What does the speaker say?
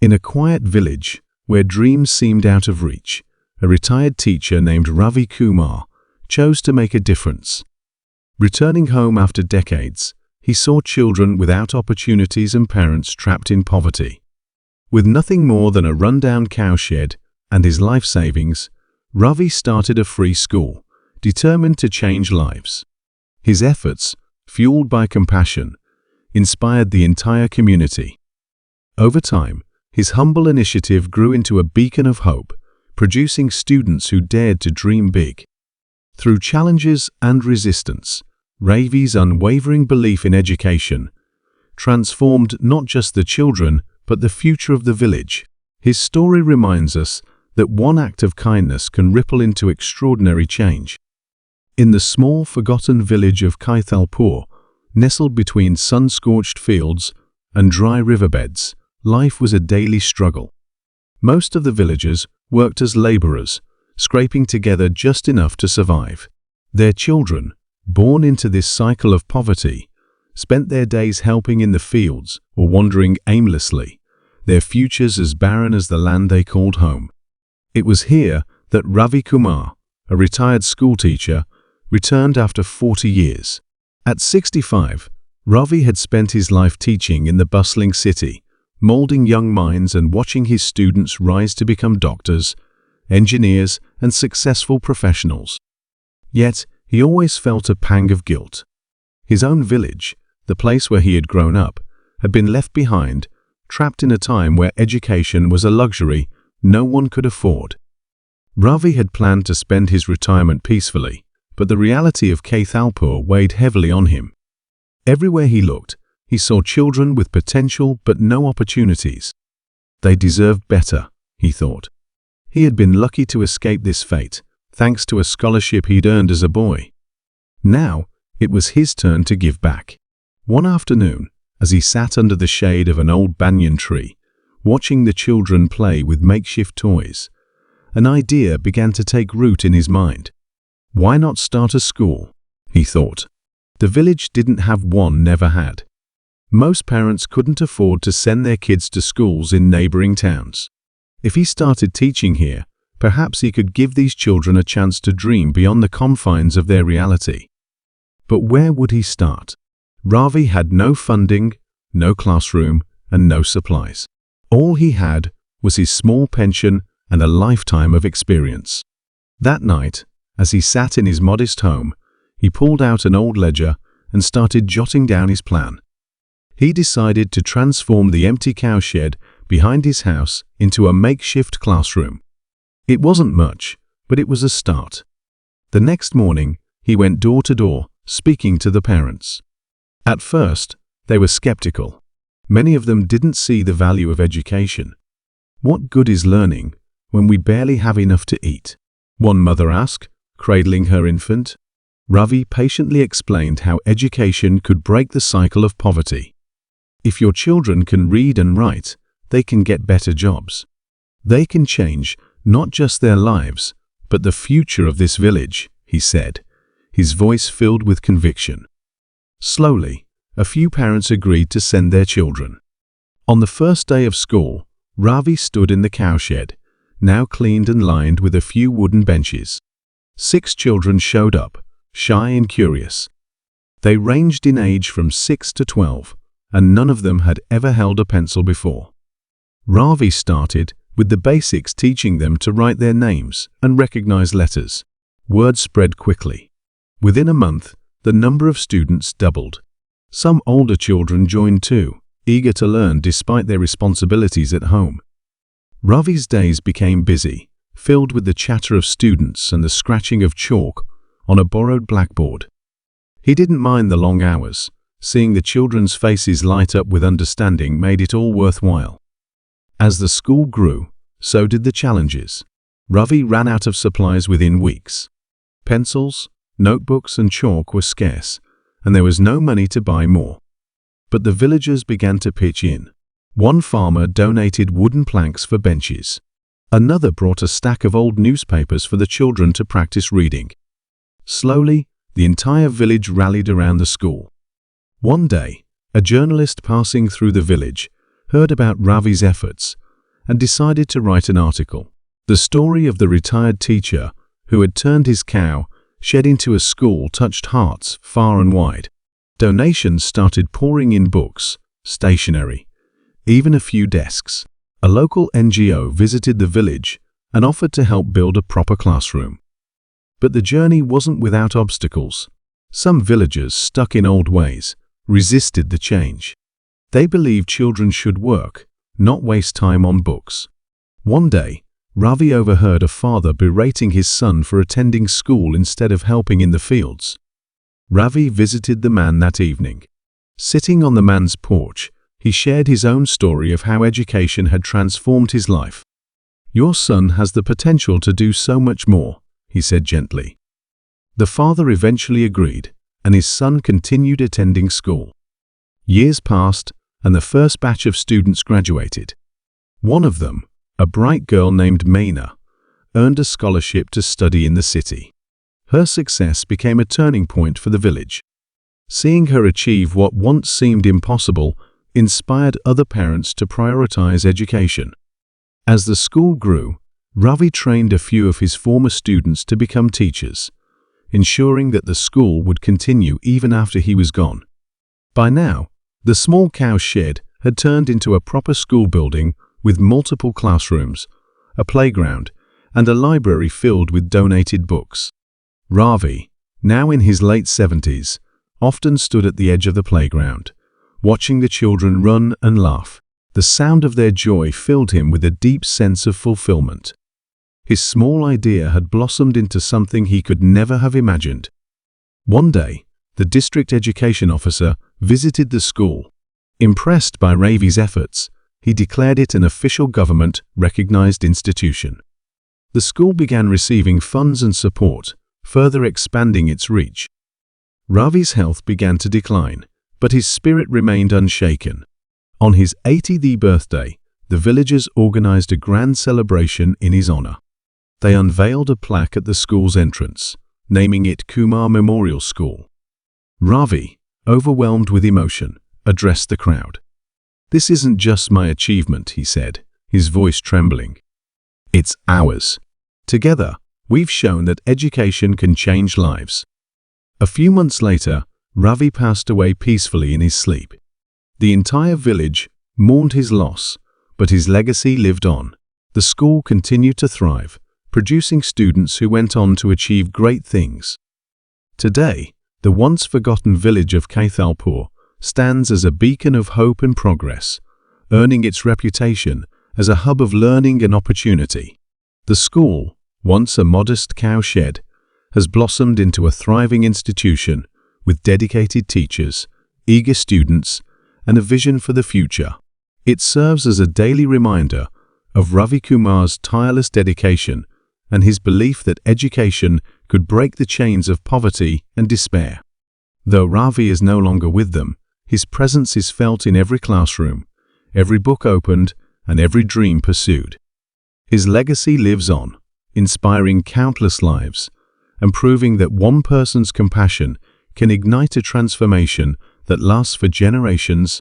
In a quiet village, where dreams seemed out of reach, a retired teacher named Ravi Kumar chose to make a difference. Returning home after decades, he saw children without opportunities and parents trapped in poverty. With nothing more than a rundown cowshed and his life savings, Ravi started a free school, determined to change lives. His efforts, fueled by compassion, inspired the entire community. Over time, his humble initiative grew into a beacon of hope, producing students who dared to dream big. Through challenges and resistance, Ravi's unwavering belief in education transformed not just the children, but the future of the village. His story reminds us that one act of kindness can ripple into extraordinary change. In the small, forgotten village of Kaithalpur, nestled between sun-scorched fields and dry riverbeds, life was a daily struggle. Most of the villagers worked as laborers, scraping together just enough to survive. Their children, born into this cycle of poverty, spent their days helping in the fields or wandering aimlessly, their futures as barren as the land they called home. It was here that Ravi Kumar, a retired schoolteacher, returned after 40 years. At 65, Ravi had spent his life teaching in the bustling city, molding young minds and watching his students rise to become doctors, engineers, and successful professionals. Yet, he always felt a pang of guilt. His own village, the place where he had grown up, had been left behind, trapped in a time where education was a luxury no one could afford. Ravi had planned to spend his retirement peacefully, but the reality of Kaithalpur weighed heavily on him. Everywhere he looked, he saw children with potential but no opportunities. They deserved better, he thought. He had been lucky to escape this fate, thanks to a scholarship he'd earned as a boy. Now, it was his turn to give back. One afternoon, as he sat under the shade of an old banyan tree, watching the children play with makeshift toys, an idea began to take root in his mind. Why not start a school? He thought. The village didn't have one, never had. Most parents couldn't afford to send their kids to schools in neighboring towns. If he started teaching here, perhaps he could give these children a chance to dream beyond the confines of their reality. But where would he start? Ravi had no funding, no classroom, and no supplies. All he had was his small pension and a lifetime of experience. That night, as he sat in his modest home, he pulled out an old ledger and started jotting down his plan. He decided to transform the empty cowshed behind his house into a makeshift classroom. It wasn't much, but it was a start. The next morning, he went door to door, speaking to the parents. At first, they were skeptical. Many of them didn't see the value of education. What good is learning when we barely have enough to eat? One mother asked, cradling her infant. Ravi patiently explained how education could break the cycle of poverty. If your children can read and write, they can get better jobs. They can change not just their lives, but the future of this village, he said, his voice filled with conviction. Slowly, a few parents agreed to send their children. On the first day of school, Ravi stood in the cowshed, now cleaned and lined with a few wooden benches. 6 children showed up, shy and curious. They ranged in age from 6 to 12, and none of them had ever held a pencil before. Ravi started with the basics, teaching them to write their names and recognize letters. Word spread quickly. Within a month, the number of students doubled. Some older children joined too, eager to learn despite their responsibilities at home. Ravi's days became busy, filled with the chatter of students and the scratching of chalk on a borrowed blackboard. He didn't mind the long hours. Seeing the children's faces light up with understanding made it all worthwhile. As the school grew, so did the challenges. Ravi ran out of supplies within weeks. Pencils, notebooks, and chalk were scarce, and there was no money to buy more. But the villagers began to pitch in. One farmer donated wooden planks for benches. Another brought a stack of old newspapers for the children to practice reading. Slowly, the entire village rallied around the school. One day, a journalist passing through the village heard about Ravi's efforts and decided to write an article. The story of the retired teacher who had turned his cow shed into a school touched hearts far and wide. Donations started pouring in: books, stationery, even a few desks. A local NGO visited the village and offered to help build a proper classroom. But the journey wasn't without obstacles. Some villagers, stuck in old ways, resisted the change. They believed children should work, not waste time on books. One day, Ravi overheard a father berating his son for attending school instead of helping in the fields. Ravi visited the man that evening. Sitting on the man's porch, he shared his own story of how education had transformed his life. "Your son has the potential to do so much more," he said gently. The father eventually agreed, and his son continued attending school. Years passed, and the first batch of students graduated. One of them, a bright girl named Maina, earned a scholarship to study in the city. Her success became a turning point for the village. Seeing her achieve what once seemed impossible inspired other parents to prioritize education. As the school grew, Ravi trained a few of his former students to become teachers, ensuring that the school would continue even after he was gone. By now, the small cow shed had turned into a proper school building with multiple classrooms, a playground, and a library filled with donated books. Ravi, now in his late 70s, often stood at the edge of the playground, watching the children run and laugh. The sound of their joy filled him with a deep sense of fulfillment. His small idea had blossomed into something he could never have imagined. One day, the district education officer visited the school. Impressed by Ravi's efforts, he declared it an official government-recognized institution. The school began receiving funds and support, further expanding its reach. Ravi's health began to decline, but his spirit remained unshaken. On his 80th birthday, the villagers organized a grand celebration in his honor. They unveiled a plaque at the school's entrance, naming it Kumar Memorial School. Ravi, overwhelmed with emotion, addressed the crowd. "This isn't just my achievement," he said, his voice trembling. "It's ours. Together, we've shown that education can change lives." A few months later, Ravi passed away peacefully in his sleep. The entire village mourned his loss, but his legacy lived on. The school continued to thrive, producing students who went on to achieve great things. Today, the once forgotten village of Kaithalpur stands as a beacon of hope and progress, earning its reputation as a hub of learning and opportunity. The school, once a modest cow shed, has blossomed into a thriving institution with dedicated teachers, eager students, and a vision for the future. It serves as a daily reminder of Ravi Kumar's tireless dedication and his belief that education could break the chains of poverty and despair. Though Ravi is no longer with them, his presence is felt in every classroom, every book opened, and every dream pursued. His legacy lives on, inspiring countless lives, and proving that one person's compassion can ignite a transformation that lasts for generations